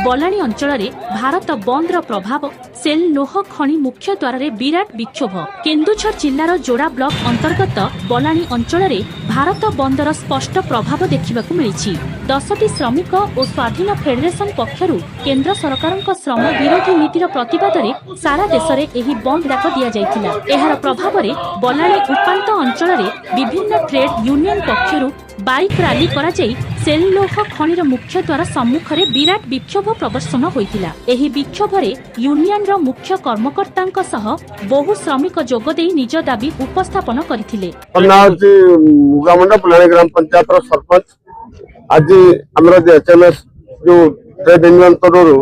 बलाणी अंचल भारत बंदर प्रभाव सेल लोह खनि मुख्य द्वार विराट विक्षोभ। केन्दुझर जिलार जोड़ा ब्लॉक अंतर्गत बलाणी अंचल भारत बंदर स्पष्ट प्रभाव देखा मिली। 10टी श्रमिक और स्वाधीन फेडरेशन पक्षर केन्द्र सरकार श्रम विरोधी नीतिर प्रतिवाद में सारा देश में यह बंद डाक दि जाइथिला। एहार प्रभाव में बलाणी उपांत अंचल विभिन्न ट्रेड यूनियन पक्षर बाइक रैली करा जाई सेल लोह खनिर मुख्य द्वार सम्मुख में विराट विक्षोभ प्रदर्शन होइतिला। एही विक्षोभ रे यूनियन रो मुख्य कर्मकर्तांक सह बहु श्रमिक जोग देई निज दाबी उपस्थापन करथिले। ग्राम पंचायत सरपंच आज हमरा एचएमएस जो ट्रेड यूनियन तरु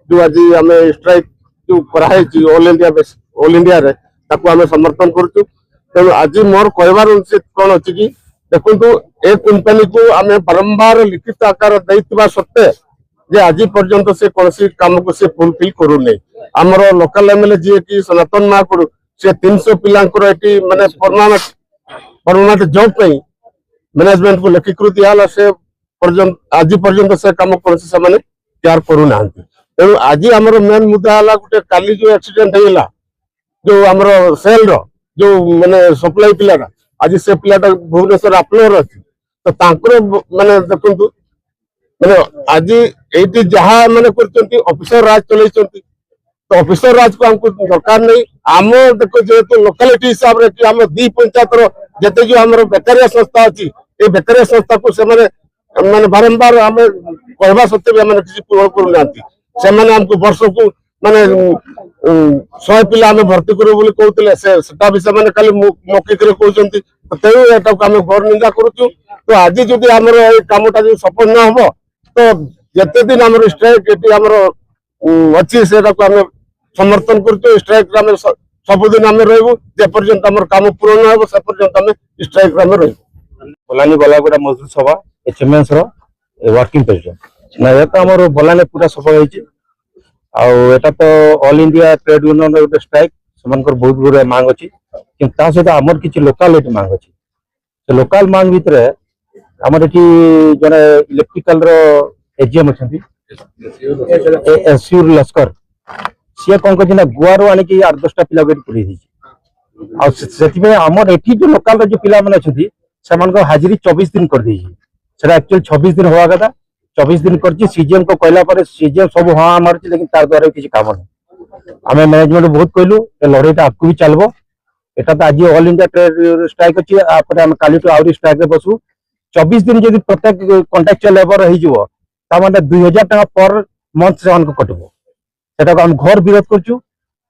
जो आज आम स्ट्राइक जो कराई ऑल इंडिया रे ताको आम समर्थन करछु। तेणु आज मोर कहबार उचित कौन अच्छी कि देखु ए कंपनी को आम बारंबार लिखित आकार देइतिबा सत्ते जे आज पर्यंत से कौन काम को से फुलफिल करूनी। आमर लोकल एमएलए जी की सनातन महाकुड़ से 300 पिलांकर एटी माने परमानेंट जॉब पे मैनेजमेंट को लेखिकृत दिया से आज पर्यंत से काम कौन से माने तैयार करूना। तेणु आज आमर मेन मुद्दा है गोटे काली जो एक्सीडेंट होगा जो आमर सेल रो जो माने सप्लाई पिलाटा आज से पिलाटा भुवनेश्वर आपलोर अच्छी तो माने देखु माने आज ये जहाँ मैंने ऑफिसर राज चल तो ऑफिसर राज को हमको दरकार नहीं। आम देखो जेहेतु लोकालिटी हिसाब से आम 2 पंचायत जिते जो आम बेकारिया संस्था अच्छी ये बेकारिया संस्था को माने बारंबार आम कहवा सत्वे भी किसी पूरण करूना से वर्ष को माने 100 पिला आम भर्ती करूँ कहते भी से खाली मौखिक कहते तेणु यहाँ आम घोर निंदा करुचु। तो आज जदि आम कामटा जो सफल न हम तो जिते दिन आम स्ट्राइक अच्छी से आम समर्थन कर स्ट्राइक सबुदिन आम रपर्यंत आम काम पूरण हो से पर्यंत आम स्ट्राइक बलानी बलागुड़ा मजदूर सभा एचएमएस वर्किंग प्रेसिडेंट ना ये तो आम बलानी पूरा सफल होती आटा तो ऑल इंडिया ट्रेड यूनियन गोटे स्ट्राइक से बहुत गुड़ा मांग अच्छी कि सहित आमर किसी लोकाल मांग अच्छी से लोकाल मांग भितर आमर ये जड़े इलेक्ट्रिकल एजीएम अच्छा एसयू लस्कर सी कौन कर गुआर आणिक 8-10टा पिला पढ़े आमर ये जो लोकाल जो पिला अच्छा हाजिरी 24 दिन कर एक्चुअली 26 दिन हवा कथा 24 दिन कर सीजीएम को कहला पर सीजीएम सब हाँ मार्च लेकिन तार द्वारा किसी काम नहीं। आम मैनेजमेंट बहुत कहलु लड़ाईटा आगू भी चलो यहाँ तो आज ऑल इंडिया ट्रेड स्ट्राइक अच्छी काली आहरी स्ट्राइक बसु 24 दिन जब प्रत्येक कॉन्ट्रैक्चुअल लेबर हो 2000 टका पर मंथ से कटब से आम घर विरोध करूँ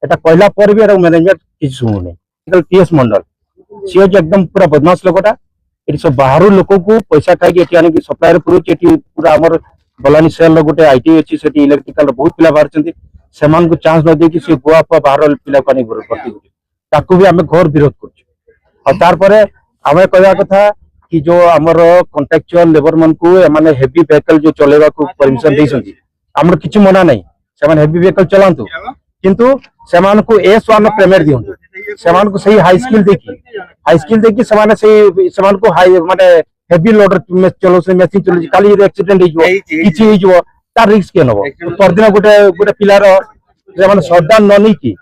कहला पर भी मैनेजमेंट किसी शुणुनी। टीएस मंडल सी एकदम पूरा बदमाश लोकटा ये सब बाहर लोक को पैसा खाई सप्लायर पुरुष पूरा आम बलानी सेल गोटे आईटी अच्छी से इलेक्ट्रिकल बहुत पिला बाहर से चांस न दे कि गुआ फुआ बाहर पिला भर्ती भी आम घोर विरोध कर कहवा कथा कि जो आमर कॉन्ट्रैक्चुअल लेबर मन को हेवी व्हीकल जो चलेगा परमिशन देइसंती आमर किछि मना नहीं से हेवी व्हीकल चलांतु किंतु सेमान को S1 पेमेंट दियंतु सेमान को सही हाई स्किल देखि सेमान को हाई माने हेवी लोडर चलो से मशीन चलो काली एक्सीडेंट किछि तार रिस्क के नबो परदिन गोटे पिलार से शटडाउन न नहीं कि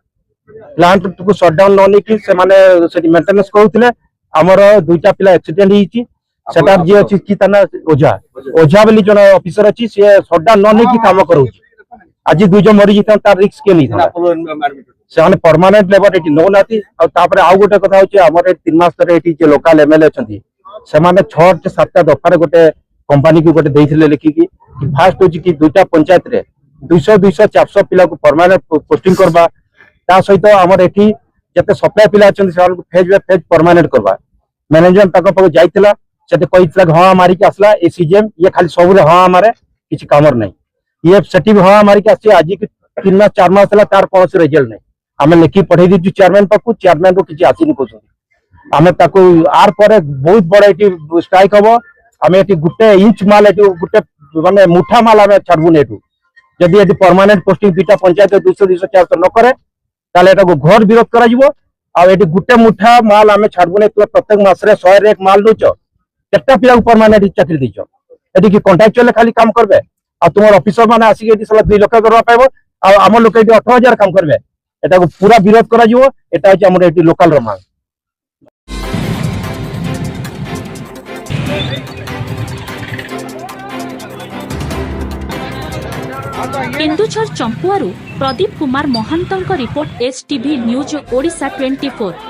प्लांट को शटडाउन न नहीं कि से मेंटेनेंस कहउथिले आमर 2टा पिला एक्सीडेंट हिची सेटा जे अछि कि तना ओझा बोली जन ऑफिसर अछि से शटडाउन न नहीं कि काम करूची आज 2 जन मरि जिता तार रिस्क के नहीं था से परमानेंट लेबर ये नौ नाती आउ गोटे कथा होची हमर 3 मास तरे एटी जे लोकल एमएलए छथि से माने 6-7टा दफार गोटे कंपनी को गोटे देइथिले लिखि कि फास्ट होची कि 2टा पंचायत रे 200-400 पिला को परमानेंट पोस्टिंग करबा ता सहित हमर एठी जते सप्लाई पिला छथि से फेज बाय फेज परमानेंट करबा मैनेजमेंट तक पाक जाइथिला सेते कहिथिला हाँ मारी के आसला ए सीजीएम ये खाली सब रे हाँ मारे किछि कामर नहीं ये सेठी भी हाँ मारी के आसी आज की 3-4 मास तार कौन से रिजल्ट नहीं आम लिखि पठे दी चेयरमैन पाक चेयरमैन को किसी आसनी कहते आम आर पर बहुत बड़ा ये स्ट्राइक हम आम ये गोटे इंच माल गोटे माने मुठा माल आम छाड़बुन एटू जदि यदि परमानेंट पोस्टिंग 2टा पंचायत 200-400 न करे घोर विरोध कर गोटे मुठा माल आम छाड़बुन प्रत्येक मास 100 माल नौच केटा पिला परमानेंट चाकरी दीच एटी कि कॉन्ट्रैक्चुअल खाली काम करबे आ तुम ऑफिसर माने आसिक एटी साला 2 लाख दरवा पाइबो आ आम लोक एटी 18,000 काम करबे एटा को पूरा विरोध करा जिवो एटा होची हमर एटी लोकल रो मांग। केन्दुझर चंपुआरू प्रदीप कुमार महांतंक रिपोर्ट एसटीवी न्यूज ओडिशा 24।